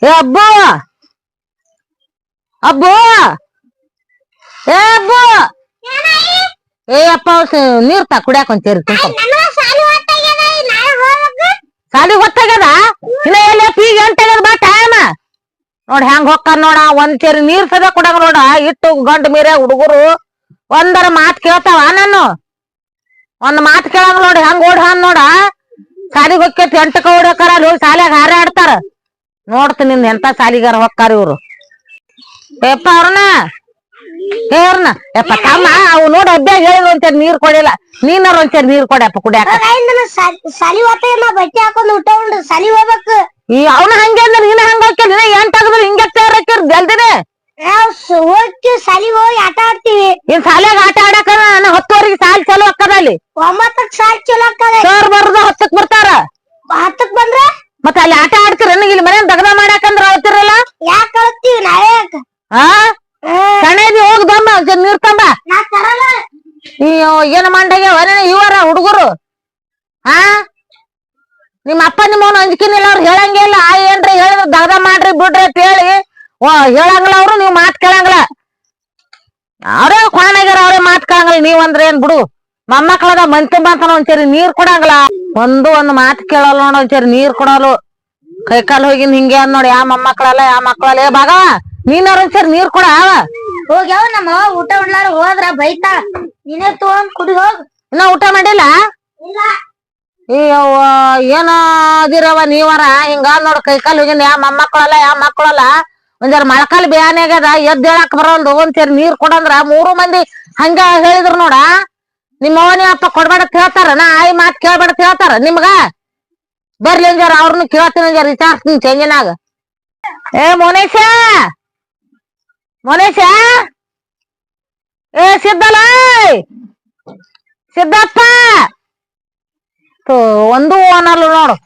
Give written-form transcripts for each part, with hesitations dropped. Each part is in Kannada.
ಏ ಅಬ್ಬು ಅಬ್ಬು ಏ ಅಬ್ಬು ಏ ಅಪ್ಪ ನೀರ್ ತಾ ಕುಡಿಯಾಕ ಒಂಚೇರಿ ಸಾಲಿ ಹೊತ್ತಾಗ್ಯದ ಇನ್ನ ಎಲ್ಲ ಈಗ ಎಂಟಾಗ್ಯದ ಬಾ ಟೈಮ್ ನೋಡ್ ಹೆಂಗ್ ಹೊಕ್ಕಾರ ನೋಡ ಒಂದ್ ಚೇರಿ ನೀರ್ ಸದ ಕೊಡಂಗ ನೋಡ ಇಟ್ಟು ಗಂಡು ಮೀರ ಹುಡುಗರು ಒಂದರ ಮಾತ್ ಕೇಳ್ತಾವ ನಾನು ಒಂದ್ ಮಾತ್ ಕೇಳಂಗ ನೋಡಿ ಹೆಂಗ್ ಓಡ್ಹಾನ್ ನೋಡ ಸಾಲಿಗೆ ಹೊಕ್ಕೇತಿ 8ಕ್ಕೆ ಓಡಾಕಾರ ಅಲ್ಲಿ ಹೋಗಿ ಸಾಲಿಯಾಗ ಹಾರಾಡ್ತಾರ ನೋಡ್ತೀನಿ ನಿನ್ ಎಂತ ಸಾಲಿಗಾರ ಹೊಕ್ಕಾರ ಇವ್ರು ಯಪ್ಪ ಅವ್ರನ್ನ ಅವ್ರನ್ನ ಯಪ್ಪ ತಮ್ಮ ಅವು ನೋಡಿ ಅಭ್ಯಾಗ ಹೇಳಿದ್ ಒಂಚೂರು ನೀರ್ ಕೊಡಿಲ್ಲ ನೀನಾರ ಒಂಚೂರು ನೀರ್ ಕೊಡಪ್ಪ ಕುಡಿಯಾಕ ಸಾಲಿ ಹೊತ್ತ ಬಟ್ಟೆ ಹಾಕೊಂಡ್ ಊಟ ಉಂಡು ಸಾಲಿ ಹೋಗ್ಬೇಕು ಈ ಅವ್ನ ಹಂಗೆ ಅಂದ್ರೆ ನೀನ ಹಂಗ ಹಾಕ್ಯ ನೀನ ಎಂಟಾಗದ್ರ ಹಿಂಗೆ ತಯಾರಕ್ಕಿರ್ ಜಲ್ದಿನೇ ಹೋಗಿ ಸಾಲಿ ಹೋಗಿ ಆಟ ಆಡ್ತೀವಿ ಇನ್ ಸಾಲಿಯಾಗ ಆಟ ಆಡಕ 10ವರೆಗೆ ಸಾಲಿ ಚಲೋ ಅಕ್ಕದ ಅಲ್ಲಿ 9ಕ್ಕೆ ಸಾಲಿ ಚಲೋ ಆಗ್ತದೆ ಸರ್ ಬರೋದು 10ಕ್ಕೆ ಬರ್ತಾರ 10ಕ್ಕೆ ಬಂದ್ರ ಮತ್ತೆ ಅಲ್ಲಿ ಆಟ ಆಡ್ತಿರ ಇಲ್ಲಿ ಮನೆ ದಗದ ಮಾಡಾಕಂದ್ರ ಆಡ್ತಿರಲ್ಲ ಯಾಕೆ ಕಳ್ತೀವಿ ನಾವೇ ಹಾ ಕಣೇದಿ ಹೋಗ್ದಮ್ಮ ನೀರ್ ತಂಬ ನಾ ತರಲ್ಲ ಏನ ಮಂಡಾಗ ಇವರ ಹುಡುಗರು ಹಾ ನಿಮ್ಮ ಅಪ್ಪ ನಿಮ್ಮವನು ಅಂಜಿಕಿನಿಲ್ಲ ಅವ್ರು ಹೇಳಂಗಿಲ್ಲ ಏನ್ರಿ ಹೇಳಿದ್ರ ದಗದ ಮಾಡ್ರಿ ಬಿಡ್ರಿ ಅಂತ ಹೇಳಿ ಹೇಳಂಗಿಲ್ಲ ಅವ್ರು ನೀವ್ ಮಾತ್ ಕೇಳಂಗಿಲ್ಲ ಅವ್ರೇ ಕ್ವಾಣಾಗ್ಯಾರ ಅವ್ರೇ ಮಾತ್ ಕೇಳಂಗಿಲ್ಲ ನೀವ್ ಅಂದ್ರೆ ಏನ್ ಬಿಡು ಮೊಮ್ಮಕ್ಳದ ಮನ್ ತುಂಬಂತಾನ ಒಂದ್ಸರಿ ನೀರ್ ಕೊಡಂಗಿಲ್ಲ ಒಂದ್ ಮಾತ್ ಕೇಳಲ್ಲ ನೋಡ ಒಂದ್ಸರಿ ನೀರ್ ಕೊಡಲು ಕೈಕಾಲ್ ಹೋಗಿನ್ ಹಿಂಗೆ ಅಂದ್ ನೋಡಿ ಯಾ ಮೊಮ್ಮಕ್ಳಲ್ಲ ಯಾ ಮಕ್ಳಲ್ಲ ಏ ಭಾಗವ ನೀನಾರ ಒಂದ್ಸರಿ ನೀರ್ ಕೊಡ ಹೋಗ್ಯಾವ ನಮ್ಮ ಊಟ ಉಡ್ಲಾರ ಹೋದ್ರ ಬೈತಾ ನೀನೇ ತಗೊಂಡ್ ಕುಡಿ ಹೋಗ್ ಇನ್ನ ಊಟ ಮಾಡಿಲ್ಲ ಇಲ್ಲ ಏನ ಅದಿರವ ನೀವರ ಹಿಂಗ ನೋಡ್ ಕೈಕಾಲ್ ಹೋಗಿನ್ ಯಾ ಮೊಮ್ಮಕ್ಳಲ್ಲ ಯಾ ಮಕ್ಳಲ್ಲ ಒಂಜಾರ ಮೊಳಕಾಲ್ ಬ್ಯಾನೆ ಆಗ್ಯದ ಎದ್ದ್ ಹೇಳಾಕ್ ಬರಲ್ದು ಒಂದ್ಸರಿ ನೀರ್ ಕೊಡಂದ್ರ 3 ಮಂದಿ ಹಂಗ ಹೇಳಿದ್ರು ನೋಡ ನಿಮ್ಮ ಅವನಿ ಅಪ್ಪ ಕೊಡ್ಬೇಡತ್ ಹೇಳ್ತಾರ ನಾ ಆಯಿ ಮಾತ್ ಕೇಳ್ಬೇಡತ್ ಹೇಳ್ತಾರ ನಿಮ್ಗ ಬರ್ಲಿ ಅಂಜಾರ ಅವ್ರನ್ನ ಕೇಳ್ತೀನಿ ಅಂಜಾರ ವಿಚಾರಿಸ್ತೀನಿ ಚೆಂಜಿನಾಗ ಏ ಮೋನೇಶ ಮೋನೇಶ ಏ ಸಿದ್ದಲ್ಲ ಸಿದ್ದಪ್ಪ ಒಂದು ಓನಲ್ಲ ನೋಡು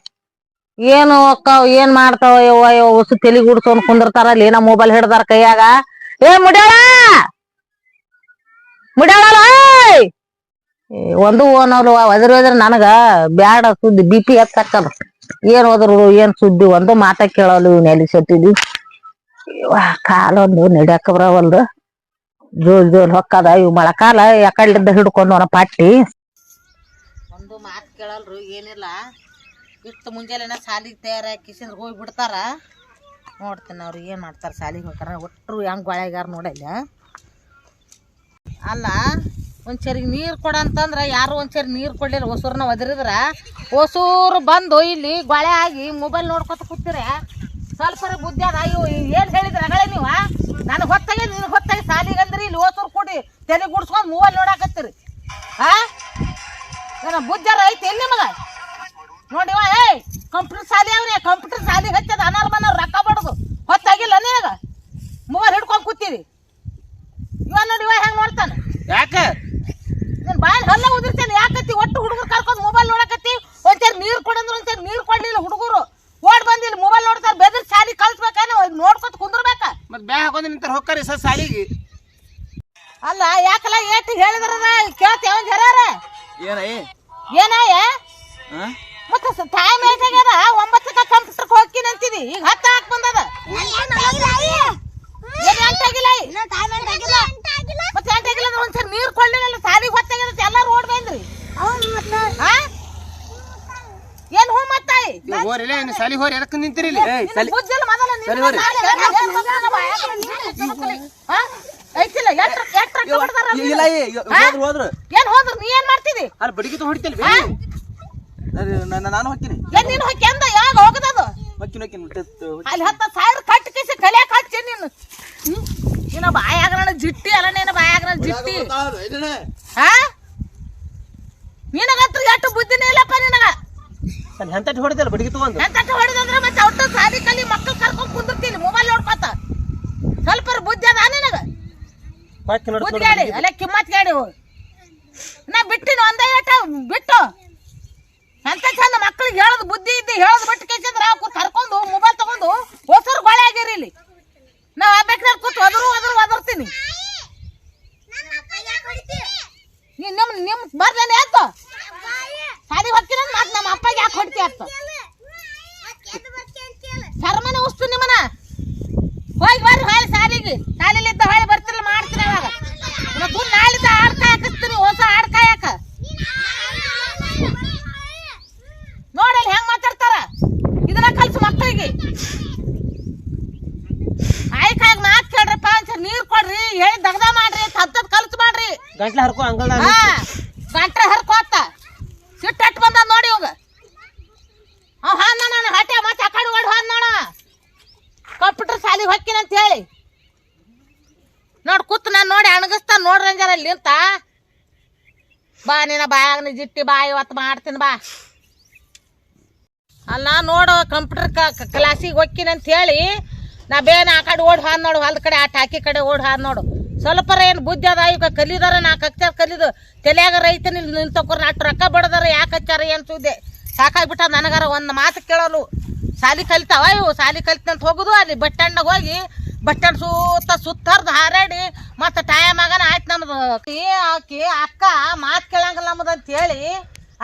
ಏನು ಅಕ್ಕಾವ್ ಏನ್ ಮಾಡ್ತಾವ ಯವ್ವ ಹೊಸ ತಲಿ ಗುಡ್ಸೋನ್ ಕುಂದಿರ್ತಾರ ಅಲ್ಲಿ ಏನೋ ಮೊಬೈಲ್ ಹಿಡ್ದಾರ ಕೈಯಾಗ ಏ ಮುಡ್ಯಾಳ ಮುಡ್ಯಾಳ ಒಂದು ಓನಲ್ವ ಒದ್ರ ನನಗ ಬ್ಯಾಡ ಸುದ್ದಿ BP ಹತ್ತಕ್ಕದ ಏನ್ ಹೋದ್ರು ಏನ್ ಸುದ್ದಿ ಒಂದು ಮಾತ ಕೇಳಲ್ಲ ಇವ್ನ ಎಲ್ಲಿ ಸತ್ತಿದ್ವಿ ಕಾಲೊಂದು ನಡ್ಯಾಕ ಬರವಲ್ದು ಜೋಲ್ ಹೊಕ್ಕದ ಇವ್ ಮೊಳಕಾಲ ಯಾಕಡ್ಲಿದ್ದ ಹಿಡ್ಕೊಂಡವನ ಪಾಟಿ ಒಂದು ಮಾತ್ ಕೇಳಲ್ರು ಏನಿಲ್ಲ ಇಟ್ಟು ಮುಂಜಾನೆ ಸಾಲಿಗೆ ತಯಾರಾಗಿ ಕಿಶನ್ ಹೋಗಿ ಬಿಡ್ತಾರ ನೋಡ್ತೀನಿ ಅವ್ರು ಏನ್ ಮಾಡ್ತಾರ ಸಾಲಿಗೆ ಹೋಗ್ತಾರ ಒಟ್ಟರು ಹೆಂಗ್ ಬಾಳೆಗಾರ ನೋಡಲ್ಲ ಅಲ್ಲ ಒಂದ್ಸರಿ ನೀರ್ ಕೊಡ ಅಂತಂದ್ರ ಯಾರು ಒಂದ್ಸರಿ ನೀರ್ ಕೊಡ್ಲಿಲ್ಲ ಹೊಸೂರ್ನ ಒದರಿದ್ರ ಹೊಸೂರು ಬಂದು ಇಲ್ಲಿ ಗೊಳೆ ಆಗಿ ಮೊಬೈಲ್ ನೋಡ್ಕೊತ ಕೂತಿರ ಸ್ವಲ್ಪ ಬುದ್ಧಿ ಅದ ಅಯ್ಯೋ ಏನ್ ಹೇಳಿದ್ರ ಅಗಳೇ ನೀವ ನನಗೆ ಹೊತ್ತಾಗೆ ನಿನ್ ಹೊತ್ತಾಗೆ ಸಾಲಿಗೆ ಅಂದ್ರಿ ಇಲ್ಲಿ ಹೊಸೂರು ಕೂಡಿ ತಲೆ ಗುಡ್ಸ್ಕೊಂಡ್ ಮೊಬೈಲ್ ನೋಡಾಕತ್ತೀರಿ ಹಾ ಏನ ಬುದ್ಧಾರ ಐತಿ ಎಲ್ಲಿ ನಿಮಗ ನೋಡಿವ ಏಯ್ ಕಂಪ್ಯೂಟರ್ ಸಾಲಿ ಅವ್ರಿ ಕಂಪ್ಯೂಟರ್ ಸಾಲಿಗೆ ಹಚ್ಚದ ಅನಾರ ಮನ ರೊಕ್ಕ ಬಡದು ಹೊತ್ತಾಗಿಲ್ಲ ನಿನಗ ಮೊಬೈಲ್ ಹಿಡ್ಕೊಂಡ್ ಕೂತೀರಿ ಇವ ನೋಡಿವ ಹೆಂಗ್ ನೋಡ್ತಾನ ಯಾಕ ನೀನ್ ಬಾಯಲ್ಲಿ ಹಲ್ಲ ಉದಿರ್ತೇನೆ ಯಾಕತ್ತಿ ಒಟ್ಟು ಹುಡುಗರು ಕರ್ಕೊಂಡ್ ಮೊಬೈಲ್ ನೋಡಕತ್ತಿ ಒಂದ್ಸರಿ ನೀರ್ ಕೊಡಂದ್ರ ಒಂದ್ಸರಿ ನೀರ್ ಕೊಡ್ಲಿಲ್ಲ ಹುಡುಗರು ಓಡ್ ಬಂದಿಲ್ಲ ಮೊಬೈಲ್ ನೋಡ್ತಾರ ಬೆದ್ರ ಸಾಲಿ ಕಳ್ಸ್ಬೇಕಾನೆ ನೋಡ್ಕೊತ ಕುಂದ್ರಬೇಕ ಮತ್ ಬ್ಯಾ ಹಾಕೊಂಡ್ ನಿಂತಾರ ಹೋಗ್ತಾರಿ ಸರ್ ಸಾಲಿಗೆ ಅಲ್ಲ ಯಾಕಲ್ಲ ಏಟಿ ಹೇಳಿದ್ರ ಕೇಳ್ತೇವ ಜರಾರ ಏನಾಯ ಮತ್ತೆ ಟೈಮ್ ಏಟಾಗ್ಯದ 9ಕ್ಕೆ ಕಂಪ್ಯೂಟರ್ ಹೋಗ್ತೀನಿ ಅಂತಿದಿ ಈಗ 10 ಹಾಕ್ ಬಂದದ ಮತ್ತೆ ಎಂಟಾಗಿಲ್ಲ ಒಂದ್ಸರಿ ನೀರ್ ಕೊಳ್ಳಿಲ್ಲ ಸಾಲಿಗೆ ಹೊತ್ತಾಗ್ಯದ ಎಲ್ಲಾರು ಓಡ್ ಬಂದ್ರಿ ಏನ್ ಹೂ ಮತ್ತಾಯಿ ಹೋರಿಲ್ಲ ಸಾಲಿ ಹೋರಿ ಎದಕ್ಕೆ ನಿಂತಿರಿ ಬುದ್ಧಿಲ್ಲ ಮೊದಲ ಐತಿಲ್ಲ ಏನ್ ಹೋದ್ರು ನೀ ಏನ್ ಮಾಡ್ತಿದಿ ಅಲ್ಲಿ ಬಡಿಗೆ ಹೊಡಿತಲ್ ನಾನು ಹೋಗ್ತೀನಿ ನೀನ್ ಹೋಗಿ ಅಂದ ಯಾವಾಗ ಹೋಗದದು ಅಲ್ಲಿ 10,000 ಕಟ್ಟಿ ಕಿಸಿ ಕಲಿಯಾಕ ಹಚ್ಚಿ ನೀನು ನೀನ ಬಾಯಾಗ್ರಣ ಜಿಟ್ಟಿ ಅಲ್ಲ ನೀನ ಬಾಯಾಗ್ರಣ ಜಿಟ್ಟಿ ನಿನಗಂತ್ರ ಎಷ್ಟು ಬುದ್ಧಿನೇ ಇಲ್ಲಪ್ಪ ನಿನಗ ಎಂತಟ್ಟು ಹೊಡಿದಲ್ಲ ಬಡಿಗೆ ತಗೊಂಡು ಎಂತಟ್ಟು ಹೊಡಿದಂದ್ರೆ ಮತ್ತೆ ಅವ್ರ ಸಾಲಿ ಕಲಿ ಮಕ್ಕಳು ಕರ್ಕೊಂಡ್ ಕುಂದಿರ್ತೀನಿ ಮೊಬೈಲ್ ನೋಡ್ಕೊತ ಸ್ವಲ್ಪ ಬುದ್ಧಿ ಅದ ನಿನಗ ಬುದ್ಧಿ ಹೇಳಿ ಅಲ್ಲ ಕಿಮ್ಮತ್ ಹೇಳಿ ನಾ ಬಿಟ್ಟಿನ ಒಂದೇ ಏಟ ಬಿಟ್ಟು ಎಂತ ಚಂದ ಮಕ್ಳಿಗೆ ಹೇಳದ್ ಬುದ್ಧಿ ಇದ್ದಿ ಹೇಳದ್ ಬಿಟ್ಟು ಕೇಸಿದ್ರ ಕರ್ಕೊಂಡು ಮೊಬೈಲ್ ತಗೊಂಡು ಹೊಸರು ಗೊಳೆ ಆಗಿರಿ ಇಲ್ಲಿ ನಾವ್ ಬೇಕಾದ್ರೆ ಕೂತ್ ಒದರ್ತೀನಿ ನಿಮ್ ಬರ್ಲೇನೆ ಆಯ್ತು ಸಾಲಿ ಹೊಕ್ಕಿನ ಮತ್ ನಮ್ಮ ಅಪ್ಪಗೆ ಯಾಕೆ ಹೊಡಿತಿ ಆಯ್ತು ಶರ್ಮನೆ ಉಸ್ತು ನಿಮ್ಮನ ಅವ್ರಿಗೆ ಆಯ್ಕಾಗ ಮಾತ್ ಕೇಳ್ರಪ್ಪ ನೀರ್ ಕೊಡ್ರಿ ಹೇಳಿ ದಗದ ಮಾಡ್ರಿ ತತ್ತದ್ ಕಲ್ಸ್ ಮಾಡ್ರಿ ಗಂಟ್ಲ ಹರ್ಕೋ ಅಂಗಲ್ದ ಹಾ ಗಂಟ್ರ ಹರ್ಕೋತ ಸಿಟ್ಟಟ್ ಬಂದ ನೋಡಿ ಇವಾಗ ಅವ್ ಹಾನ್ ನಾನು ಹಟ್ಟೆ ಮತ್ತೆ ಆ ಕಡೆ ಓಡ್ ಹಾನ್ ನೋಡ ಕಂಪ್ಯೂಟರ್ ಶಾಲಿಗೆ ಹೊಕ್ಕಿನ ಅಂತ ಹೇಳಿ ನೋಡ್ ಕೂತ್ ನಾನು ನೋಡಿ ಅಣಗಿಸ್ತಾ ನೋಡ್ರಿ ಅಂಜಾರ ಅಲ್ಲಿ ನಿಂತ ಬಾ ನಿನ್ನ ಬಾಯಾಗ ಜಿಟ್ಟಿ ಬಾ ಇವತ್ತು ಮಾಡ್ತೀನಿ ಬಾ ಅಲ್ಲ ನೋಡು ಕಂಪ್ಯೂಟರ್ ಕ್ಲಾಸಿಗೆ ಹೊಕ್ಕಿನ ಅಂತ ಹೇಳಿ ನಾ ಬೇನ ಆ ಕಡೆ ಓಡ್ ಹಾನ್ ನೋಡು ಹೊಲ್ದ ಕಡೆ ಆ ಟಾಕಿ ಕಡೆ ಓಡ್ ಹಾನ್ ನೋಡು ಸ್ವಲ್ಪರ ಏನು ಬುದ್ಧಿ ಅದ ಈಗ ಕಲಿದಾರ 4 ಅಕ್ಷರ ಕಲಿದು ತಲೆಯಾಗ ರೈತನ ನಿಂತಕೋರ್ ಅಷ್ಟು ರೊಕ್ಕ ಬಡದಾರ ಯಾಕೆ ಹಚ್ಚಾರ ಏನು ಸುದ್ದೆ ಸಾಕಾಗ್ಬಿಟ್ಟ ನನಗಾರ ಒಂದು ಮಾತು ಕೇಳೋಲು ಸಾಲಿ ಕಲಿತಾವ ಇವು ಸಾಲಿ ಕಲಿತಂತ ಹೋಗುದು ಅಲ್ಲಿ ಬಸ್ ಸ್ಟ್ಯಾಂಡ್ನಾಗ ಹೋಗಿ ಬಸ್ ಸ್ಟ್ಯಾಂಡ್ ಸುತ್ತರ್ದು ಹಾರಾಡಿ ಮತ್ತೆ ಟೈಮ್ ಆಗನ ಆಯ್ತು ನಮ್ದು ಆಕಿ ಅಕ್ಕ ಮಾತು ಕೇಳಂಗಿಲ್ಲ ನಮ್ದು ಅಂತ ಹೇಳಿ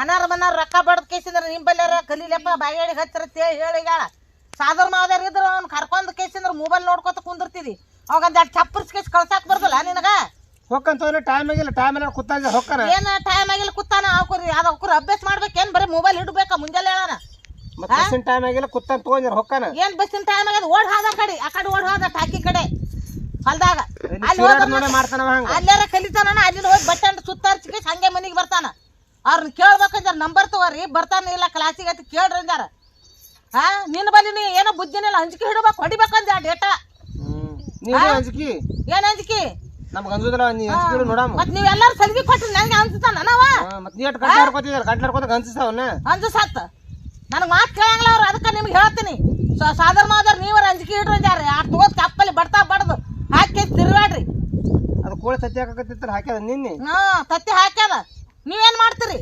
ಅನಾರ ಮನಾರ ರೊಕ್ಕ ಬಡದ್ ಕೇಸಿಂದ್ರ ನಿಂಬಲ್ಯಾರ ಕಲೀಲಪ್ಪ ಬಾಯಿಗೆ ಹಚ್ಚರ ಹೇಳಿ ಹೇಳ ಸಾದರ್ ಮಾದರ್ ಇದ್ರು ಅವ್ನು ಕರ್ಕೊಂಡ್ ಕೇಸಿಂದ್ರ ಮೊಬೈಲ್ ನೋಡ್ಕೊತ ಕುಂದಿರ್ತಿದಿ ಅವಾಗ ಒಂದ್ 2 ಚಪ್ಪರ್ಸ್ ಕೇಸ್ ಕಳ್ಸಾಕ್ ಬರ್ತಲ್ಲ ನಿನಗ ಹೊಕ್ಕಂತ ಟೈಮ್ ಆಗಿಲ್ಲ ಟೈಮ್ ಎಲ್ಲ ಕೂತಾಗ ಹೊಕ್ಕನ ಏನ್ ಟೈಮ್ ಆಗಿಲ್ಲ ಕೂತಾನ ಅವ್ರಿ ಅದ ಅವ್ರ ಅಭ್ಯಾಸ ಮಾಡ್ಬೇಕೇನ್ ಬರೀ ಮೊಬೈಲ್ ಹಿಡ್ಬೇಕಾ ಮುಂಜಾನೆ ಹೇಳಾನ ಬಸ್ಸಿನ ಟೈಮ್ ಆಗಿಲ್ಲ ಕೂತಾನ ತಗೊಂಡ್ರ ಹೊಕ್ಕನ ಏನ್ ಬಸ್ಸಿನ ಟೈಮ್ ಆಗ್ಯದ ಓಡ್ ಹಾದ ಆ ಕಡೆ ಓಡ್ ಹಾದ ಟಾಕಿ ಕಡೆ ಹೊಲ್ದಾಗ ಅಲ್ಲಿ ಮಾಡ್ತಾನ ಅಲ್ಲಾರ ಕಲಿತಾನ ಅಲ್ಲಿ ಹೋಗಿ ಬಸ್ ಸ್ಟ್ಯಾಂಡ್ ಸುತ್ತಾರ್ಸಿ ಹಂಗೆ ಮನಿಗೆ ಬರ್ತಾನ ಅವ್ರನ್ನ ಕೇಳ್ಬೇಕಂದ್ರ ನಂಬರ್ ತಗೋರಿ ಬರ್ತಾನ ಇಲ್ಲ ಕ್ಲಾಸಿಗೆ ಅಂತ ಕೇಳ್ರಿ ಅಂದಾರ ಹಾ ನಿನ್ನ ಬಲ್ಲಿ ನೀ ಏನೋ ಬುದ್ಧಿನಿಲ್ಲ ಅಂಜಿಕೆ ಹಿಡ್ಬೇಕು ಹೊಡಿಬೇಕಂದ ಡೇಟಾ ಅಂಜಿಕಿ ಏನ್ ಅಂಜಿಕೆ ನಮ್ಗೆ ಅನ್ಸುದಿಲ್ಲ ನೀ ಅಂಜಿಕೆ ನೋಡಮ್ಮ ಮತ್ ನೀವೆಲ್ಲಾರು ಸಲ್ಗಿ ಕೊಟ್ರಿ ನಂಗೆ ಅನ್ಸುತ್ತಾನ ನಾವ ಮತ್ ನೀ ಗಂಟ್ಲ ಹರ್ಕೋತಿದಾರ ಗಂಟ್ಲ ಹರ್ಕೋತ ಅನ್ಸಿಸ್ತಾವನ್ನ ಅನ್ಸತ್ ನನಗೆ ಮಾತು ಕೇಳಂಗಿಲ್ಲ ಅವ್ರು ಅದಕ್ಕೆ ನಿಮ್ಗೆ ಹೇಳ್ತೀನಿ ಸಾದರ್ ಮಾದರ್ ನೀವರ ಅಂಜಿಕೆ ಇಡ್ರಿ ಜಾರ ಆಡ್ ತಗೋದ್ ಕಪ್ಪಲ್ಲಿ ಬಡ್ತಾ ಬಡ್ದು ಹಾಕಿ ತಿರ್ಗಾಡ್ರಿ ಅದು ಕೋಳಿ ತತ್ತಿ ಹಾಕಕತ್ತಿತ್ತಲ್ಲ ಹಾಕ್ಯದ ನಿನ್ನೆ ತತ್ತಿ ಹಾಕ್ಯದ ನೀವೇನ್ ಮಾಡ್ತೀರಿ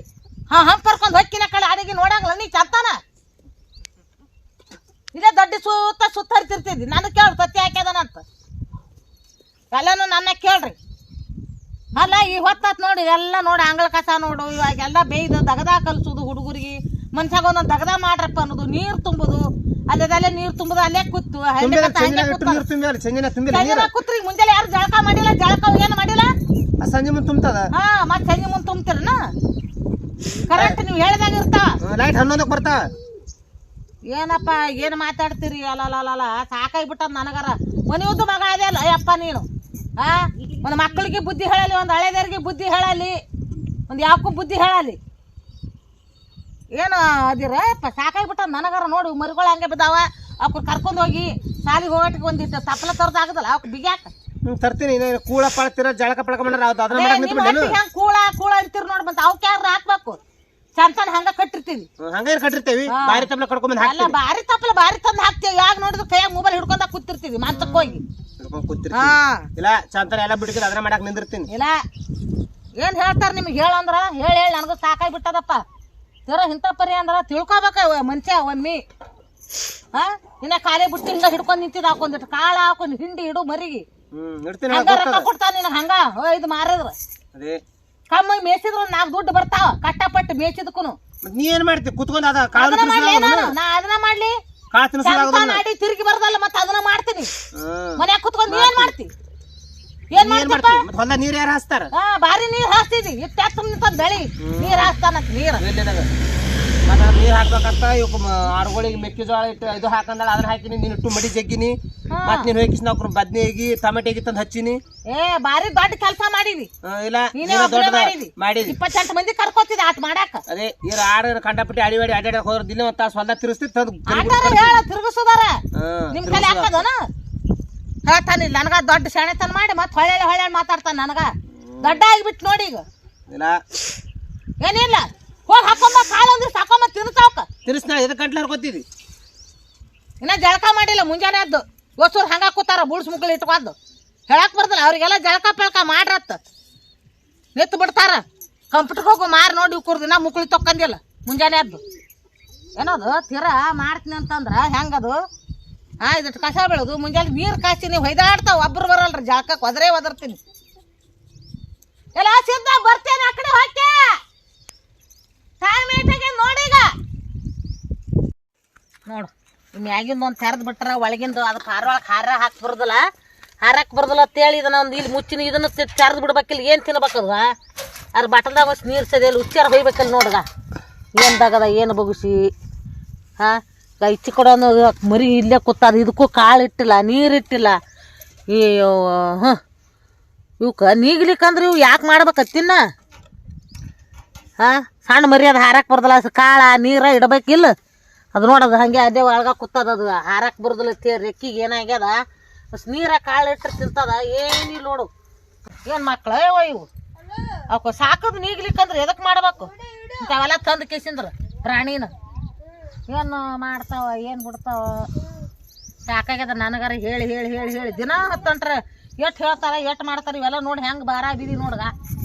ಹಂಪರ್ಕೊಂಡ್ ಹೊಕ್ಕಿನ ಕಡೆ ಅಡಿಗೆ ನೋಡಂಗಿಲ್ಲ ನೀ ಚಂತಾನ ಇದೇ ದೊಡ್ಡ ಸುತ್ತ ಹರಿತಿರ್ತಿದ್ದಿ ನನಗೆ ಕೇಳು ತತ್ತಿ ಹಾಕ್ಯದನಂತ ಎಲ್ಲಾನು ನನ್ನ ಕೇಳ್ರಿ ಅಲ್ಲ ಈ ಹೊತ್ತಾತ್ ನೋಡಿ ಎಲ್ಲ ನೋಡಿ ಅಂಗಳ ಕಸ ನೋಡು ಇವಾಗೆಲ್ಲ ಬೇಯ್ದು ದಗದ ಕಲ್ಸೋದು ಹುಡುಗರಿಗೆ ಮನ್ಸಾಗ ಒಂದೊಂದು ದಗದ ಮಾಡ್ರಪ್ಪ ಅನ್ನೋದು ನೀರು ತುಂಬುದು ಅಲ್ಲದಲ್ಲೇ ನೀರು ತುಂಬುದು ಅಲ್ಲೇ ಕೂತು ಕೂತ್ರಿ ಮುಂಜಾನೆ ಯಾರು ಜಳಕ ಮಾಡಿಲ್ಲ ಜಳಕ ಏನು ಮಾಡಿಲ್ಲ ಸಂಜೆ ಮುಂದೆ ತುಂಬತದ ಮತ್ತೆ ಸಂಜೆ ಮುಂದೆ ತುಂಬ್ತಿರನ ಕರೆಕ್ಟ್ ನೀವು ಹೇಳ್ದಾಗ ಇರ್ತಾವ ಲೈಟ್ 11ಕ್ಕೆ ಬರ್ತಾವ ಏನಪ್ಪ ಏನು ಮಾತಾಡ್ತೀರಿ ಅಲ್ಲ ಸಾಕಾಗ್ಬಿಟ್ಟದ ನನಗಾರ ಮನೆಯದ್ದು ಮಗ ಅದೇ ಅಲ್ಲ ಅಯ್ಯಪ್ಪ ನೀನು ಒಂದು ಮಕ್ಕಳಿಗೆ ಬುದ್ಧಿ ಹೇಳಲಿ ಒಂದು ಹಳೆದೇರಿಗೆ ಬುದ್ಧಿ ಹೇಳಲಿ ಒಂದು ಯಾಕೂ ಬುದ್ಧಿ ಹೇಳಲಿ ಏನು ಅದಿರಪ್ಪ ಸಾಕಾಗ್ಬಿಟ್ಟದ ನನಗಾರ ನೋಡಿ ಮರಿಗಳು ಹಂಗೆ ಬಿದ್ದಾವ ಅವ್ರು ಕರ್ಕೊಂಡು ಹೋಗಿ ಸಾಲಿಗೆ ಹೋಗಟ್ಟಿಗೆ ಒಂದಿಟ್ಟು ತಪ್ಪಲ ತರದ್ ಆಗದಲ್ಲ ಅವ್ಕೆ ಬಿಗ್ಯಾಕ ತರ್ತೀನಿ ಕೂಳ ಪಾಳ್ತಿರ ಜಳಕ ಪಳಕ ಮಾಡ್ರ ಕೂಳ ಅಂತೀರಿ ನೋಡಿ ಮತ್ತೆ ಅವಕ್ಕೆ ಯಾರು ಹಾಕ್ಬೇಕು ಚಂತನ ಹಂಗ ಕಟ್ಟಿರ್ತೀವಿ ಹಂಗೇನ್ ಕಟ್ಟಿರ್ತೇವಿ ಬಾರಿ ತಪ್ಪಲ ಕಡ್ಕೊಂಡ್ ಅಲ್ಲ ಬಾರಿ ತಪ್ಪಲ ಬಾರಿ ತಂದು ಹಾಕ್ತೇವೆ ಯಾಕೆ ನೋಡಿದ್ರೆ ಕೈಯಾಗ ಮೊಬೈಲ್ ಹಿಡ್ಕೊಂಡ ಕೂತಿರ್ತೀವಿ ಮಂಚಕ್ಕೆ ಹೋಗಿ ಇಲ್ಲ ಚಂತನ ಎಲ್ಲ ಬಿಡ್ಕಿಲ್ಲ ಅದ್ರ ಮಾಡಕ್ ನಿಂದಿರ್ತೀನಿ ಇಲ್ಲ ಏನ್ ಹೇಳ್ತಾರ ನಿಮ್ಗೆ ಹೇಳಂದ್ರ ಹೇಳಿ ನನಗೂ ಸಾಕಾಗ್ಬಿಟ್ಟದಪ್ಪ ಜರ ಇಂಥ ಪರಿ ಅಂದ್ರ ತಿಳ್ಕೊಬೇಕ ಮನುಷ್ಯ ಒಮ್ಮಿ ಇನ್ನ ಖಾಲಿ ಬಿಟ್ಟು ಹಿಂಗ ಹಿಡ್ಕೊಂಡ್ ನಿಂತಿದ್ ಹಾಕೊಂಡಿಟ್ಟು ಕಾಳ ಹಾಕೊಂಡ್ ಹಿಂಡಿ ಇಡು ಮರಿಗೆ ರೊಕ್ಕ ಕೊಡ್ತಾನ ನಿನಗ ಹಂಗ ಇದು ಮಾರಿದ್ರ ಕಮ್ಮಿ ಮೇಸಿದ್ರ 4 ದುಡ್ಡು ಬರ್ತಾವ ಕಷ್ಟಪಟ್ಟು ಮೇಸಿದಕ್ಕೂ ನೀ ಏನ್ ಮಾಡ್ತಿ ಕುತ್ಕೊಂಡ್ ಅದ ನಾ ಅದನ್ನ ಮಾಡ್ಲಿ ಮಾಡಿ ತಿರುಗಿ ಬರ್ದಲ್ಲ ಮತ್ತೆ ಅದನ್ನ ಮಾಡ್ತೀನಿ ಮನ್ಯಾಗ ಕುತ್ಕೊಂಡ್ ನೀ ಏನ್ ಮಾಡ್ತಿ ಏನ್ ಮಾಡ್ತಪ್ಪ ಹೊಲ ನೀರ್ ಯಾರು ಹಾಸ್ತಾರ ಬಾರಿ ನೀರ್ ಹಾಸ್ತಿದಿ ಇಷ್ಟ ಬೆಳಿ ನೀರ್ ಹಾಸ್ತಾನಂತ ನೀರ್ ನೀರ್ ಹಾಕ್ಬೇಕಂತ ಇವ್ ಆಡುಗಳಿಗೆ ಮೆಕ್ಕೆಜೋಳ ಇಟ್ಟು ಇದು ಹಾಕಂದಳ ಅದನ್ನ ಹಾಕಿನಿ ನೀನ್ ಇಟ್ಟು ಮಡಿ ಜಗ್ಗಿನಿ ಮತ್ ನೀನ್ ಹೋಗಿ ನಾಲ್ಕು ಬದ್ನೆಗಿ ಟೊಮೆಟೊ ತಂದ್ ಹಚ್ಚಿನಿ ಬಾರಿ ದೊಡ್ಡ ಕೆಲಸ ಮಾಡಿದಿ ಇಲ್ಲ ಮಾಡಿದಿ 28 ಮಂದಿ ಕರ್ಕೋತಿದ್ ಆಟ ಮಾಡಾಕ ಅದೇ ಇವ್ರ ಆಡ ಕಂಡಪಟ್ಟಿ ಅಡಿವಾಡಿ ಅಡ್ಯಾಡಕ್ ಹೋದ್ರ ದಿನ ಒಂದ್ ತಾಸು ಹೊಲ್ದಾಗ ತಿರ್ಸ್ತಿ ತಿರುಗಿಸೋದಾರ ನಿಮ್ ಕಲೆ ಹಾಕದನ ಹೇಳ್ತಾನಿಲ್ಲ ನನಗ ದೊಡ್ಡ ಶಾಣೆತನ ಮಾಡಿ ಮತ್ ಹೊಳ್ಳೆ ಮಾತಾಡ್ತಾನ ನನಗ ದೊಡ್ಡ ಆಗಿಬಿಟ್ಟು ನೋಡಿ ಈಗ ಏನಿಲ್ಲ ಹೋಗಿ ಹಾಕೊಂಬ ಕಾಳು ಅಂದ್ರೆ ಸಾಕೊಂಬ ತಿನ್ಸಾವಕ ತಿರ್ಸ್ನ ಎದ ಗಂಟ್ಲ ಹರ್ಕೋತಿದಿ ಇನ್ನ ಜಳಕ ಮಾಡಿಲ್ಲ ಮುಂಜಾನೆ ಅದ್ದು ಗೊತ್ತೂರ್ ಹಂಗ ಕೂತಾರ ಬುಡ್ಸ್ ಮುಕ್ಳು ಇಟ್ಕೊಂಡು ಹೇಳಕ್ ಬರ್ತಲ್ಲ ಅವ್ರಿಗೆಲ್ಲ ಜಳಕ ಪಳಕ ಮಾಡ್ರತ್ತ ನಿತ್ತು ಬಿಡ್ತಾರ ಕಂಪ್ಯೂಟರ್ ಹೋಗು ಮಾರಿ ನೋಡಿ ಇವ್ಕುರ್ ದಿನ ಮುಕ್ಳಿ ತೊಕ್ಕಂದಿಲ್ಲ ಮುಂಜಾನೆ ಅದ್ದು ಏನದು ತೀರ ಮಾಡ್ತೀನಿ ಅಂತಂದ್ರ ಹೆಂಗದು ಇದಟ್ಟು ಕಸ ಬೆಳೆದು ಮುಂಜಾನೆ ನೀರು ಕಾಯ್ತೀನಿ ಹೊಯ್ದಾಡ್ತಾವ ಒಬ್ರು ಬರಲ್ರಿ ಜಳಕಕ್ಕೆ ಒದರ್ತೀನಿ ಎಲ್ಲ ಸಿದ್ಧ ಬರ್ತೇನೆ ಆ ಕಡೆ ಹೋಗ್ತೇ ಟೈಮ್ ಏಟಾಗೆ ನೋಡೀಗ ನೋಡು ಮ್ಯಾಗಿಂದ ಒಂದು ತೆರೆದು ಬಿಟ್ರ ಒಳಗಿಂದ ಅದು ಪಾರೊಳಗೆ ಹಾರಕ್ಕೆ ಬರೋದಿಲ್ಲ ಅಂತೇಳಿ ಇದನ್ನ ಒಂದು ಇಲ್ಲಿ ಮುಚ್ಚಿನ ಇದನ್ನು ತೆರೆದು ಬಿಡ್ಬೇಕಿಲ್ಲ ಏನು ತಿನ್ಬೇಕದು ಅದ್ರ ಬಟಲ್ದಾಗ ನೀರು ಸದಿಯಲ್ಲಿ ಉಚ್ಚಾರ ಹೊಯ್ಬೇಕಲ್ಲ ನೋಡ್ಗ ಏನು ದಗದ ಏನು ಬಗುಸಿ ಇಚ್ಚಿ ಕೊಡೋನು ಮರಿ ಇಲ್ಲೇ ಕೂತಾದ ಇದಕ್ಕೂ ಕಾಳು ಇಟ್ಟಿಲ್ಲ ನೀರು ಇಟ್ಟಿಲ್ಲ ಈ ಇವಕ್ಕೆ ನೀಗ್ಲಿಕ್ಕಂದ್ರೆ ಇವು ಯಾಕೆ ಮಾಡ್ಬೇಕತ್ತಿನ್ನ ಸಣ್ಣ ಮರಿ ಅದು ಹಾರಕ್ಕೆ ಬರ್ದಲ್ಲ ಕಾಳ ನೀರ ಇಡಬೇಕಿಲ್ಲ ಅದು ನೋಡೋದು ಹಾಗೆ ಅದೇ ಒಳಗ ಕೂತದ ಅದು ಹಾರಕ್ಕೆ ಬರ್ದಲ್ಲ ರೆಕ್ಕಿಗೆ ಏನಾಗ್ಯದ ನೀರ ಕಾಳು ಇಟ್ಟರೆ ತಿಂತದ ಏನಿಲ್ಲ ನೋಡು ಏನು ಮಕ್ಳು ಇವು ಅವಕ್ಕೆ ಸಾಕೋದು ನೀಗ್ಲಿಕ್ಕಂದ್ರೆ ಎದಕ್ಕೆ ಮಾಡ್ಬೇಕು ಇಂಥವೆಲ್ಲ ತಂದು ಕೇಸಿಂದ್ರ ಪ್ರಾಣಿನ ಏನು ಮಾಡ್ತಾವ ಏನು ಬಿಡ್ತಾವ ಸಾಕಾಗ್ಯದ ನನಗಾರ ಹೇಳಿ ಹೇಳಿ ಹೇಳಿ ಹೇಳಿ ದಿನ ಹತ್ತಂಟ್ರೆ ಎಷ್ಟು ಹೇಳ್ತಾರೆ ಎಷ್ಟು ಮಾಡ್ತಾರೆ ಇವೆಲ್ಲ ನೋಡಿ ಹೆಂಗೆ ಬಾರ ಬಿದಿ ನೋಡ್ಗ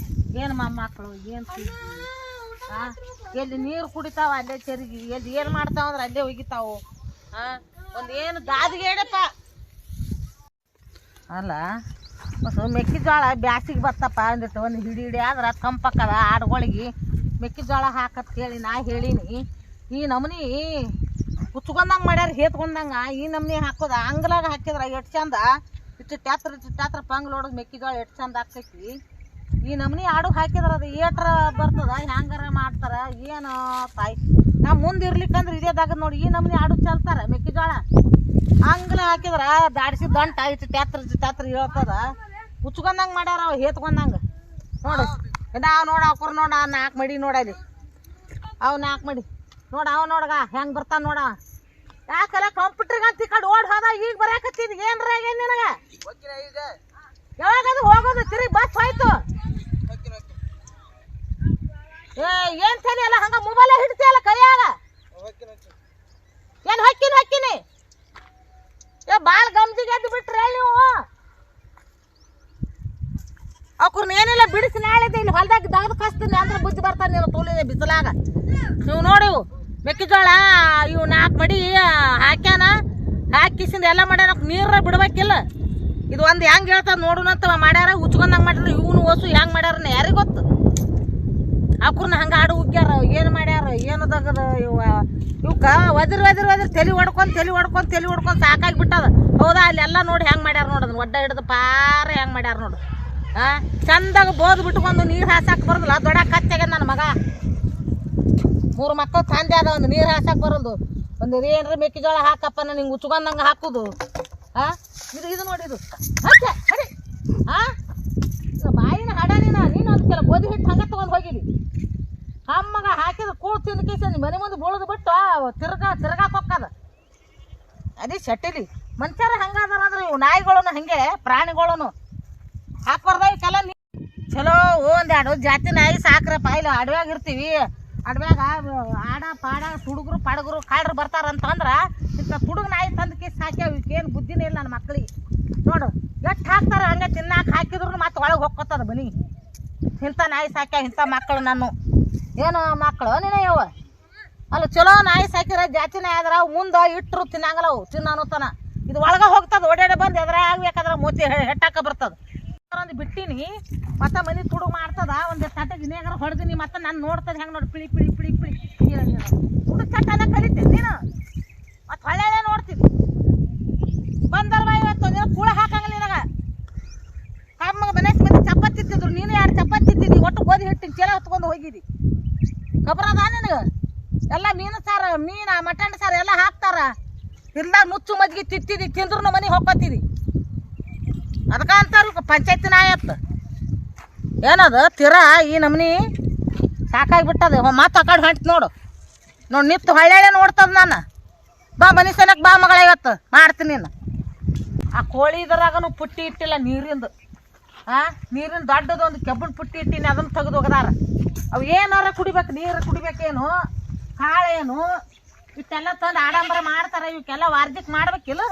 ಏನು ಮಕ್ಕಳು ಏನು ಎಲ್ಲಿ ನೀರು ಕುಡಿತಾವ ಅಲ್ಲೇ ಚೆರಿಗೆ ಎಲ್ಲಿ ಏನು ಮಾಡ್ತಾವ ಅಂದ್ರೆ ಅಲ್ಲೇ ಒಗಿತಾವು ಒಂದು ಏನು ದಾದಿಗೇಡಪ್ಪ ಅಲ್ಲ ಮೆಕ್ಕೆಜೋಳ ಬ್ಯಾಸಿಗೆ ಬತ್ತಪ್ಪ ಅಂದಿಟ್ಟು ಒಂದು ಹಿಡಿ ಆದ್ರೆ ತಂಪಕ್ಕದ ಆಡುಗಳಿಗೆ ಮೆಕ್ಕೆಜೋಳ ಹಾಕತ್ ಹೇಳಿ ನಾ ಹೇಳೀನಿ ಈ ನಮ್ನಿ ಕುಚ್ಕೊಂಡಂಗೆ ಮಾಡ್ಯಾರ ಹೇತ್ಕೊಂಡಂಗೆ ಈ ನಮ್ನಿ ಹಾಕೋದ ಅಂಗ್ಲಾಗ ಹಾಕಿದ್ರ ಎಷ್ಟು ಚಂದ ಇಟ್ಟು ಟ್ಯಾತ್ರ ಪಂಗ್ಲ ಹೊಡೆದು ಮೆಕ್ಕೆಜೋಳ ಎಷ್ಟು ಚಂದ ಹಾಕೈತಿ ಈ ನಮ್ನಿ ಆಡು ಹಾಕಿದ್ರ ಅದು ಏಟ್ರ ಬರ್ತದ ಹ್ಯಾಂಗಾರ ಮಾಡ್ತಾರ ಏನು ತಾಯಿ ನಾ ಮುಂದೆ ಇರ್ಲಿಕ್ಕಂದ್ರೆ ಇದೇ ದಾಗದ ನೋಡಿ ಈ ನಮ್ನಿ ಆಡು ಚಲ್ತಾರ ಮೆಕ್ಕೆಜೋಳ ಅಂಗ್ಲ ಹಾಕಿದ್ರ ದಾಡಿಸಿ ದಂಟ ಇಟ್ಟು ಟ್ಯಾತ್ರ ಹೇಳ್ತದ ಕುಚ್ಕೊಂಡಂಗೆ ಮಾಡ್ಯಾರ ಅವು ಹೇತ್ಕೊಂಡಂಗೆ ನೋಡು ನಾವು ನೋಡ ಅವ್ರ ನೋಡ 4 ಮಡಿ ನೋಡಲಿ ಅವು 4 ಮಡಿ ನೋಡ ಅವ್ ನೋಡಗ ಹೆಂಗೆ ಬರ್ತಾನ ನೋಡ ಯಾಕಲ್ಲ ಕಂಪ್ಯೂಟರ್ಗೆ ಅಂತ ಈ ಕಡೆ ಓಡ್ ಹೋದ ಈಗ ಬರಾಕತ್ತಿದ್ ಏನ್ರ ಏನ್ ನಿನಗ ಯಾವಾಗದು ಹೋಗೋದು ತಿರುಗಿ ಬಸ್ ಹೋಯ್ತು ಏನ್ ತಲೆ ಅಲ್ಲ ಹಂಗ ಮೊಬೈಲ್ ಹಿಡ್ತಿಯಲ್ಲ ಕೈಯಾಗ ಏನ್ ಹೊಕ್ಕಿನಿ ಬಾಳ ಗಮ್ಜಿಗೆ ಎದ್ದು ಬಿಟ್ರಿ ಹೇಳಿ ನೀವು ಅವ್ರನ್ನ ಏನಿಲ್ಲ ಬಿಡಿಸಿ ನಾಳಿದ್ದೆ ಇಲ್ಲಿ ಹೊಲ್ದಾಗ ದಗದು ಕಸ್ತೀನಿ ಅಂದ್ರೆ ಬುದ್ಧಿ ಬರ್ತಾನೆ ನೀನು ತೋಲಿದೆ ಬಿಸಿಲಾಗ ನೀವು ನೋಡಿವು ಮೆಕ್ಕೆಜೋಳ ಇವು 4 ಮಡಿ ಹಾಕ್ಯಾನ ಹಾಕಿಸಿಂದ ಎಲ್ಲ ಮಾಡ್ಯಾನ ನೀರ ಬಿಡ್ಬೇಕಿಲ್ಲ ಇದು ಒಂದು ಹೆಂಗೆ ಹೇಳ್ತದ ನೋಡುನಂತ ಮಾಡ್ಯಾರ ಉಚ್ಕೊಂಡಂಗೆ ಮಾಡ್ಯಾರ ಇವನು ಓಸು ಹೆಂಗೆ ಮಾಡ್ಯಾರ ಯಾರಿಗೆ ಗೊತ್ತು ಅವ್ರನ್ನ ಹಂಗೆ ಆಡು ಉಗ್ಗ್ಯಾರ ಏನು ಮಾಡ್ಯಾರ ಏನು ದಗದ ಇವಕ್ಕ ಒದಿರಿ ತಲೆ ಹೊಡ್ಕೊಂಡು ಸಾಕಾಗಿಬಿಟ್ಟದ ಹೌದಾ ಅಲ್ಲೆಲ್ಲ ನೋಡಿ ಹೆಂಗೆ ಮಾಡ್ಯಾರ ನೋಡೋದು ಒಡ್ಡ ಹಿಡ್ದು ಪಾರ ಹೆಂಗೆ ಮಾಡ್ಯಾರ ನೋಡು ಚಂದಾಗ ಬೋದ್ ಬಿಟ್ಕೊಂಡು ನೀರು ಹಾಸಕ್ಕೆ ಬರೋದಿಲ್ಲ ದೊಡ್ಡ ಕಚ್ಚಾಗ ನನ್ನ ಮಗ 3 ಮಕ್ಕಳು ತಂದೆ ಅದ ಒಂದು ನೀರು ಹಾಸಕ್ಕೆ ಬರೋದು ಒಂದು ಏನ್ರ ಮೆಕ್ಕೆಜೋಳ ಹಾಕಪ್ಪ ನಿಂಗೆ ಉಚ್ಕೊಂಡಂಗೆ ಹಾಕೋದು ಇದು ನೋಡಿ ಇದು ಹರಿ ಬಾಯಿನ ಹಡ ನೀನು ಅದಕ್ಕೆಲ್ಲ ಗೋಧಿ ಹಿಟ್ಟು ಹಂಗೆ ತೊಗೊಂಡು ಹೋಗಿದಿ ಅಮ್ಮಗ ಹಾಕಿದ್ರೆ ಕೂಳು ತಿಂದು ಕೇಸ ಮನೆ ಮುಂದೆ ಬೀಳೋದು ಬಿಟ್ಟು ತಿರ್ಗಾಕ್ ಹೋಕ್ಕದ ಅದೇ ಶಟ್ಟಿಲಿ ಮನುಷ್ಯರ ಹಂಗಾದಾರ ಅಂದ್ರೆ ಇವು ನಾಯಿಗಳನ್ನು ಹಂಗೆ ಪ್ರಾಣಿಗಳನ್ನು ಹಾಕ್ಬಾರ್ದ ಇವಕ್ಕೆಲ್ಲ ಚಲೋ ಒಂದೆರಡು ಜಾತಿ ನಾಯಿ ಸಾಕ್ರಪ್ಪ ಇಲ್ಲ ಅಡವ್ಯಾಗ ಇರ್ತೀವಿ ಅಡವ್ಯಾಗ ಆಡ ಪಾಡ ತುಡುಗರು ಪಡಗರು ಕಾಳ್ರು ಬರ್ತಾರಂತಂದ್ರೆ ಇಂಥ ತುಡುಗ ನಾಯಿ ತಂದು ಕೇಸ್ ಹಾಕ್ಯಾವ ಇವಕ್ಕೇನು ಬುದ್ಧಿನೇ ಇಲ್ಲ ನನ್ನ ಮಕ್ಳಿಗೆ ನೋಡು ಎಷ್ಟು ಹಾಕ್ತಾರ ಹಂಗೆ ತಿನ್ನಾಕ ಹಾಕಿದ್ರು ಮತ್ತೆ ಒಳಗೆ ಹೋಗ್ಕೊತದ ಬನ್ನಿ ಇಂಥ ನಾಯಿ ಸಾಕ್ಯಾವ ಇಂಥ ಮಕ್ಕಳು ನಾನು ಏನು ಮಕ್ಕಳು ನೀನೇ ಯವ ಅಲ್ಲ ಚಲೋ ನಾಯಿ ಸಾಕಿರ ಜಾತಿ ನಾಯಿ ಆದ್ರೆ ಅವು ಮುಂದೆ ಇಟ್ಟರು ತಿನ್ನಂಗಲ್ಲ ಅವು ತಿನ್ನೋತನ ಇದು ಒಳಗೆ ಹೋಗ್ತದ ಓಡಾಡಿ ಬಂದು ಎದ್ರ ಆಗ್ಬೇಕಾದ್ರೆ ಮೂತಿ ಹೆಟ್ಟಾಕ ಬರ್ತದ ಒಂದು ಬಿಟ್ಟಿನಿ ಮತ್ತೆ ಮನೆ ತುಡುಗು ಮಾಡ್ತದ ಒಂದು ತಟ್ಟೆ ಗಿನಿಯಾಗಾರ ಹೊಡೆದಿನಿ ಮತ್ತೆ ನಾನು ನೋಡ್ತದೆ ಹೆಂಗೆ ನೋಡಿ ಪಿಳಿ ತುಡುಗ ಚಟ್ಟನ ಕಲಿತೆ ನೀನು ಮತ್ತೆ ಹೊಳ್ಳೆ ನೋಡ್ತೀನಿ ಬಂದಲ್ವ ಇವತ್ತು ನೀನು ಕೂಳ ಹಾಕಂಗಿಲ್ಲ ನಿನಗ ಕಮ್ಮಗ ಮನೆ ಮಂದಿ ಚಪಾತಿ ತಿಂತಿದ್ರು ನೀನು 2 ಚಪಾತಿ ತಿಂತಿದ್ದಿ ಒಟ್ಟು ಗೋಧಿ ಹಿಟ್ಟಿನ ಚೀಲ ಹೊತ್ಕೊಂಡು ಹೋಗಿದ್ದಿ ಖಬರದ ನಿನಗೆ ಎಲ್ಲ ಮೀನು ಮಟನ್ ಸಾರು ಎಲ್ಲ ಹಾಕ್ತಾರ ಇಲ್ಲ ನುಚ್ಚು ಮಜ್ಜಿಗೆ ತಿತ್ತಿದಿ ತಿಂದ್ರು ಮನೆ ಹೋಗ್ಕೊತಿದಿ ಅದಕ್ಕೆ ಅಂತಾರ ಪಂಚಾಯತಿ ನಾಯತ್ ಏನದು ತೀರ ಈ ನಮ್ನಿ ಸಾಕಾಗಿಬಿಟ್ಟದ ಮತ್ತೆ ಆ ಕಡೆ ಹೊಂಟ್ ನೋಡು ನಿತ್ತು ಹೊಳ್ಳೆ ನೋಡ್ತದ ನಾನು ಬಾ ಮನೆ ಸಲಕ್ಕೆ ಬಾ ಮಗಳ ಇವತ್ತು ಮಾಡ್ತೀನಿ ನೀನು ಆ ಕೋಳಿ ಇದ್ರಾಗನು ಪುಟ್ಟಿ ಇಟ್ಟಿಲ್ಲ ನೀರಿಂದು ನೀರಿನ ದೊಡ್ಡದು ಒಂದು ಕೆಬ್ಬನ ಪುಟ್ಟಿ ಇಟ್ಟಿನಿ ಅದನ್ನು ತೆಗೆದು ಹೋಗದಾರ ಅವು ಏನಾರ ಕುಡಿಬೇಕು ನೀರು ಕುಡಿಬೇಕೇನು ಕಾಳೇನು ಇಷ್ಟೆಲ್ಲ ತಂದು ಆಡಂಬರ ಮಾಡ್ತಾರೆ ಇವಕ್ಕೆಲ್ಲ ವಾರ್ಜಿಕ್ ಮಾಡ್ಬೇಕಿಲ್ಲ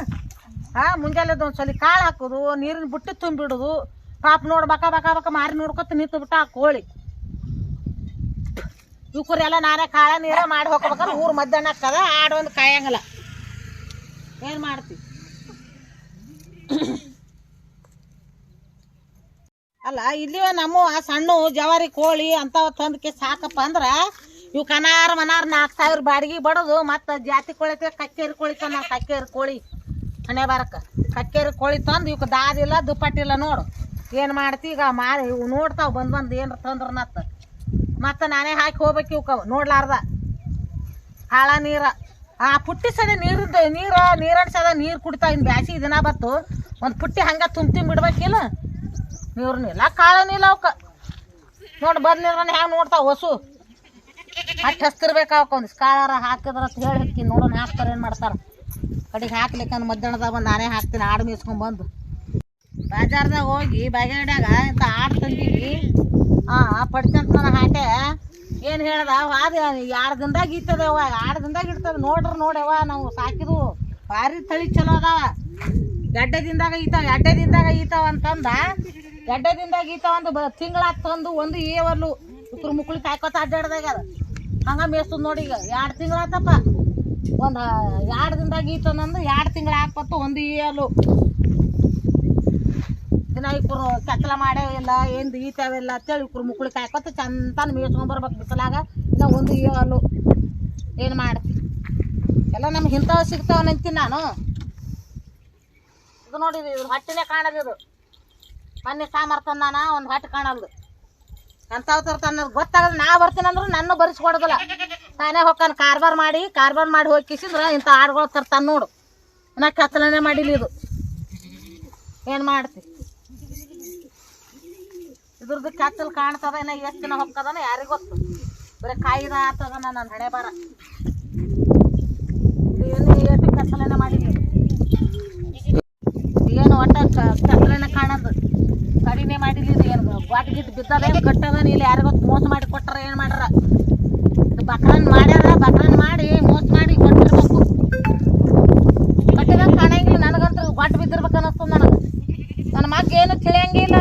ಮುಂಜಾನೆದು ಒಂದ್ಸಲಿ ಕಾಳು ಹಾಕೋದು ನೀರಿನ ಬುಟ್ಟಿ ತುಂಬಿಡೋದು ಪಾಪ ನೋಡಿ ಬಕ ಮಾರಿ ನೋಡ್ಕೊತ ನಿಂತು ಬಿಟ್ಟ ಆ ಕೋಳಿ ಇವಕ್ರೆಲ್ಲ ನಾನೇ ಕಾಳ ನೀರ ಮಾಡಿ ಹೋಗ್ಬೇಕಾದ್ರೆ ಊರು ಮಧ್ಯಾಹ್ನ ಹಾಕದ ಆಡೊಂದು ಕಾಯಂಗಲ್ಲ ಏನು ಮಾಡ್ತೀವಿ ಅಲ್ಲ ಇಲ್ಲಿ ನಮ್ಮ ಸಣ್ಣ ಜವಾರಿ ಕೋಳಿ ಅಂಥವು ತಂದಕ್ಕೆ ಸಾಕಪ್ಪ ಅಂದ್ರೆ ಇವು ಕನಾರ ಮನಾರ್ 4,000 ಬಾಡಿಗೆ ಬಡೋದು ಮತ್ತು ಜಾತಿ ಕೋಳಿ ಕಕ್ಕೇರಿ ಕೋಳಿ ತಂದು ಕಕ್ಕೇರಿ ಕೋಳಿ ಹಣೆ ಬಾರಕ್ಕೆ ಕಕ್ಕೇರಿ ಕೋಳಿ ತಂದು ಇವಕ್ಕೆ ದಾದಿಲ್ಲ ದುಪ್ಪಟ್ಟಿಲ್ಲ ನೋಡು ಏನು ಮಾಡ್ತಿ ಈಗ ಮಾರಿ ಇವು ನೋಡ್ತಾವೆ ಬಂದು ಏನ್ರ ತಂದ್ರನತ್ತ ಮತ್ತು ನಾನೇ ಹಾಕಿ ಹೋಗ್ಬೇಕು ಇವಕ್ಕೆ ನೋಡ್ಲಾರ್ದ ಹಾಳ ನೀರ ಆ ಪುಟ್ಟಿ ಸದ ನೀರನ್ಸದ ನೀರು ಕುಡಿತಾವ. ಇನ್ನು ಬ್ಯಾಸಿಗೆ ದಿನ ಬತ್ತು ಒಂದು ಪುಟ್ಟಿ ಹಂಗೆ ತುಂಬ ಬಿಡ್ಬೇಕಿಲ್ಲ, ನೀರ್ನಿಲ್ಲ ಕಾಳನಿಲ್ಲ ಅವಕ್ಕೆ. ನೋಡಿ ಬಂದ್ ನೀರನ್ನ ಹ್ಯಾಂಗೆ ನೋಡ್ತಾವ ಹೊಸು ಅಷ್ಟು ಹಸ್ತಿರ್ಬೇಕು ಅವಕ್ಕೆ. ಒಂದಿಷ್ಟು ಕಾಳಾರ ಹಾಕಿದ್ರ ಅಂತ ಹೇಳಿ ಹಾಕಿ ನೋಡೋಣ ಹಾಕ್ತಾರೆ ಏನು ಮಾಡ್ತಾರೆ. ಕಡೆಗೆ ಹಾಕ್ಲಿಕ್ಕಂದು ಮಧ್ಯಾಹ್ನದಾಗ ಬಂದು ನಾನೇ ಹಾಕ್ತೀನಿ ಆಡು ಮೇಯ್ಸ್ಕೊಂಡ್ಬಂದು. ಬಾಜಾರ್ದಾಗ ಹೋಗಿ ಬಾಗೇಡ್ಯಾಗ ಇಂಥ ಆಡು ತಂದೀವಿ. ಪಡ್ಚಂತ ನನ್ನ ಹಾಟೆ ಏನು ಹೇಳ್ದ ಅದು 2 ದಿನದಾಗ ಇರ್ತದವ, 2 ದಿನದಾಗ ಇರ್ತದೆ ನೋಡ್ಯವ. ನಾವು ಸಾಕಿದ್ವು ಭಾರಿ ತಳಿ ಚಲೋ ಅದಾವ. ಗಡ್ಡೆದಿಂದಾಗ ಈತಾವ ಅಂತಂದ. ಗಡ್ಡೆದಿಂದಾಗ ಈತಾವ ಒಂದು ತಿಂಗಳಾಗ ತಂದು ಒಂದು ಏವಲ್ಲು ಇಕ್ರು ಮುಕ್ಳಿ ಕಾಯ್ಕೊತ ಅಡ್ಡಾಡ್ದಾಗ ಅದು ಹಂಗೆ ಮೇಯ್ಸ್ತದ ನೋಡಿ. ಈಗ 2 ತಿಂಗಳಾತಪ್ಪ. ಒಂದು 2 ದಿನದಾಗ ಈತಂದು 2 ತಿಂಗಳು ಹಾಕ್ಬತ್ತು ಒಂದು ಏವಲ್ಲು. ದಿನ ಇಬ್ಬರು ಕೆತ್ತಲ ಮಾಡೇ ಇಲ್ಲ ಏನು ಈತಾವೆಲ್ಲ ಅಂತೇಳಿ ಇಬ್ಬರು ಮುಕ್ಳಿ ಕಾಯ್ಕೊತ ಚಂತಾನ ಮೇಯ್ಸ್ಕೊಂಡ್ಬರ್ಬೇಕು ಬಿಸಿಲಾಗ. ಇನ್ನು ಒಂದು ಏವಲ್ಲು ಏನು ಮಾಡ್ತಿ ಎಲ್ಲ ನಮ್ಗೆ ಇಂಥವು ಸಿಗ್ತಾವ ಅಂತೀನಿ ನಾನು. ಇದು ನೋಡಿ ಇದ್ರ ಹೊಟ್ಟಿನೇ ಕಾಣೋದು. ಮೊನ್ನೆ ಸಾಂಬಾರು ತಂದಾನ ಒಂದು ಹೊಟ್ಟೆ ಕಾಣಲ್ದು. ಅಂಥವು ತರ್ತಾನ ಗೊತ್ತಾಗಲ್ಲ. ನಾ ಬರ್ತೀನಿ ಅಂದ್ರೆ ನನ್ನ ಬರಿಸ್ಕೊಡೋದಿಲ್ಲ. ನಾನೇ ಹೋಗ್ತಾನೆ ಕಾರ್ಬಾರ್ ಮಾಡಿ ಹೋಗಿ ಕಿಸಿದ್ರೆ ಇಂಥ ಆಡುಗಳು ತರ್ತಾನೆ ನೋಡು. ನಾ ಕೆತ್ತಲನೇ ಮಾಡಿಲ್ಲ ಇದು. ಏನು ಮಾಡ್ತಿ ಇದ್ರದ್ದು ಕೆತ್ತಲು ಕಾಣ್ತದ. ಇನ್ನು ಎಷ್ಟು ದಿನ ಹೋಗ್ತದನ ಯಾರಿಗೆ ಗೊತ್ತು. ಬರೀ ಕಾಯಿದ ಆಗ್ತದ ನನ್ನ ಹಣೆ ಬಾರ. ಇದು ಎಷ್ಟು ಕೆತ್ತಲನೇ ಮಾಡಿಲ್ಲ. ಏನು ಒಟ್ಟ ಕೆತ್ತಲನೇ ಕಾಣೋದು ಕಡಿಮೆ ಮಾಡಿಲ್ಲ. ಇದು ಏನು ಬಾಟಿ ಗಿಟ್ಟು ಬಿದ್ದದ ಏನು ಕಟ್ಟದ ಇಲ್ಲಿ ಯಾರಿಗೆ ಗೊತ್ತು. ಮೋಸ ಮಾಡಿ ಕೊಟ್ಟಾರ ಏನು ಮಾಡ್ಯಾರ. ಇದು ಬಕ್ರನ್ ಮಾಡಿ ಮೋಸ ಮಾಡಿ ಕೊಟ್ಟಿರ್ಬೇಕು. ಕಟ್ಟಿದಂಗೆ ಕಾಣಂಗಿಲ್ಲ ನನಗಂತೂ. ಬಾಟ್ ಬಿದ್ದಿರ್ಬೇಕು ಅನ್ನಿಸ್ತದ ನನಗೆ. ನನ್ನ ಮಗ ಏನು ತಿಳಿಯಂಗಿಲ್ಲ.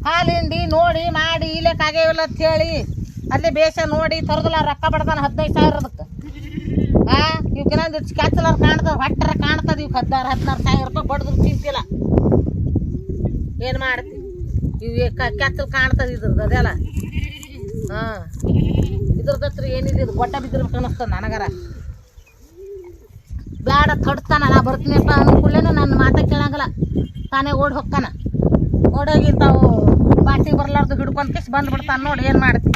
ಹಾಲು ಹಿಂಡಿ ನೋಡಿ ಮಾಡಿ ಇಲ್ಲಕ್ಕಾಗೇವಿಲ್ಲ ಅಂತೇಳಿ ಅಲ್ಲೇ ಬೇಷ ನೋಡಿ ತರದಿಲ್ಲ. ರೊಕ್ಕ ಬಡ್ದಾನ 15,000 ಅದಕ್ಕೆ. ಇವಕ್ಕಿನ್ನೊಂದು ಕೆತ್ತಲಾರ ಕಾಣ್ತದೆ, ಹೊಟ್ಟರ ಕಾಣ್ತದೆ. ಇವ್ 16,000 ರೂಪಾಯಿ ಬಡ್ದ್ರು ತಿಂತಿಲ್ಲ. ಏನು ಮಾಡ್ತಿ ಇವು ಕೆತ್ತಲು ಕಾಣ್ತದೆ ಇದ್ರದ್ದು ಅದೆಲ್ಲ. ಇದ್ರದ್ದು ಹತ್ರ ಏನಿಲ್ಲ. ಇದು ಗೊಟ್ಟ ಬಿದ್ದಿರ್ಬೇಕು ಅನ್ನಿಸ್ತದೆ ನನಗರ. ಬೇಡ ತಡ್ತಾನ. ನಾ ಬರ್ತೀನಿಪ್ಪ ಅನ್ಕೊಳ್ಳೇನು ನನ್ನ ಮಾತಾ ಕೇಳಂಗಿಲ್ಲ. ತಾನೇ ಓಡಿ ಹೋಗ್ತಾನ. ಓಡೋಗಿ ತಾವು ಬಾಟಿ ಬರ್ಲಾರ್ದು ಹಿಡ್ಕೊಂಡ್ ಕಿಸ್ ಬಂದ್ಬಿಡ್ತಾನೆ ನೋಡಿ. ಏನು ಮಾಡ್ತಿ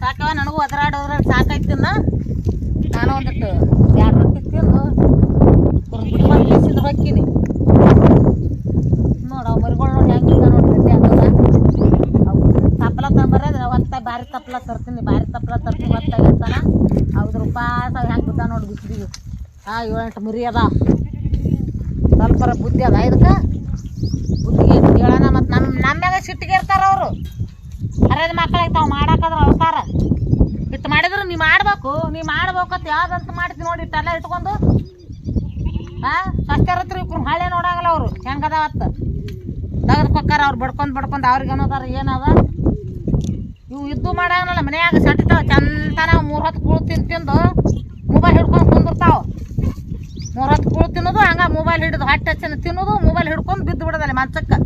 ಸಾಕವ. ನನಗೂ ಒದರಾಡಿ ಸಾಕಾಯ್ತಿನ್ನ. ನಾನು ಒಂದಿಟ್ಟು 2 ರೊಟ್ಟಿ ತಿಂದು ಹಿಡ್ಕೊಂಡು ಕಿಸಿದ್ರೆ ಹೊಕ್ಕೀನಿ ನೋಡು. ಅವು ಮರಿಗಳು ನೋಡಿ ಹೆಂಗಿಲ್ಲ ನೋಡಿ. ಗಡ್ಡೆ ಆಗ್ತದ. ಅವು ತಪ್ಪಲ ತಂಬರೋದು ಹೊತ್ತ ಭಾರಿ ತಪ್ಪಲ ತರ್ತೀನಿ ಹೊತ್ತಾಗಿರ್ತಾನ. ಅವ್ದು ರೂಪಾಯಿ ಹೆಂಗೆ ಬಿದ್ದ ನೋಡಿ ಬಿಸಿಲಿಗೆ. 7-8 ಮರಿ ಅದ. ಸ್ವಲ್ಪರ ಬುದ್ಧಿ ಅದ ಇದಕ್ಕೆ. ಬುದ್ಧಿಗೆ ಹೇಳೋಣ. ಮತ್ತು ನಮ್ಮ್ಯಾಗ ಸಿಟ್ಟಿಗೆ ಇರ್ತಾರ ಅವರು. ಹರಿದ ಮಕ್ಕಳಿಗೆ ತಾವು ಮಾಡಾಕದ್ರ ಅವತಾರ. ಇಟ್ಟು ಮಾಡಿದ್ರು ನೀ ಮಾಡ್ಬೇಕು ಅಂತ ಯಾವ್ದಂತ ಮಾಡ್ತೀವಿ ನೋಡಿ. ಇಟ್ಟೆಲ್ಲ ಇಟ್ಕೊಂಡು ಸಸ್ಯರತ್ರ ಇಬ್ರು ಹಳೆ ನೋಡಂಗಲ್ಲ ಅವರು ಹೆಂಗದಾವತ್ತ ತೆಗೆದು ಕೊಕ್ಕಾರ. ಅವ್ರು ಬಡ್ಕೊಂಡು ಅವ್ರಿಗೆ ಅನ್ನೋದಾರ ಏನದ. ಇವು ಇದ್ದು ಮಾಡಂಗಲ್ಲ ಮನ್ಯಾಗ ಸಟ್ಟಿತಾವ ಚಂತನ. 3 ಹೊತ್ತು ಕೂಳು ತಿಂದು ಮೊಬೈಲ್ ಹಿಡ್ಕೊಂಡು ಕುಂದಿರ್ತಾವ. 3 ಹೊತ್ತು ಕೂಳು ತಿನ್ನೋದು ಹಂಗೆ ಮೊಬೈಲ್ ಹಿಡಿದು ಹೊಟ್ಟೆ ಹಚ್ಚನ ತಿನ್ನೋದು ಮೊಬೈಲ್ ಹಿಡ್ಕೊಂಡು ಬಿದ್ದು ಬಿಡೋದಲ್ಲ ಮಂಚಕ್ಕೆ.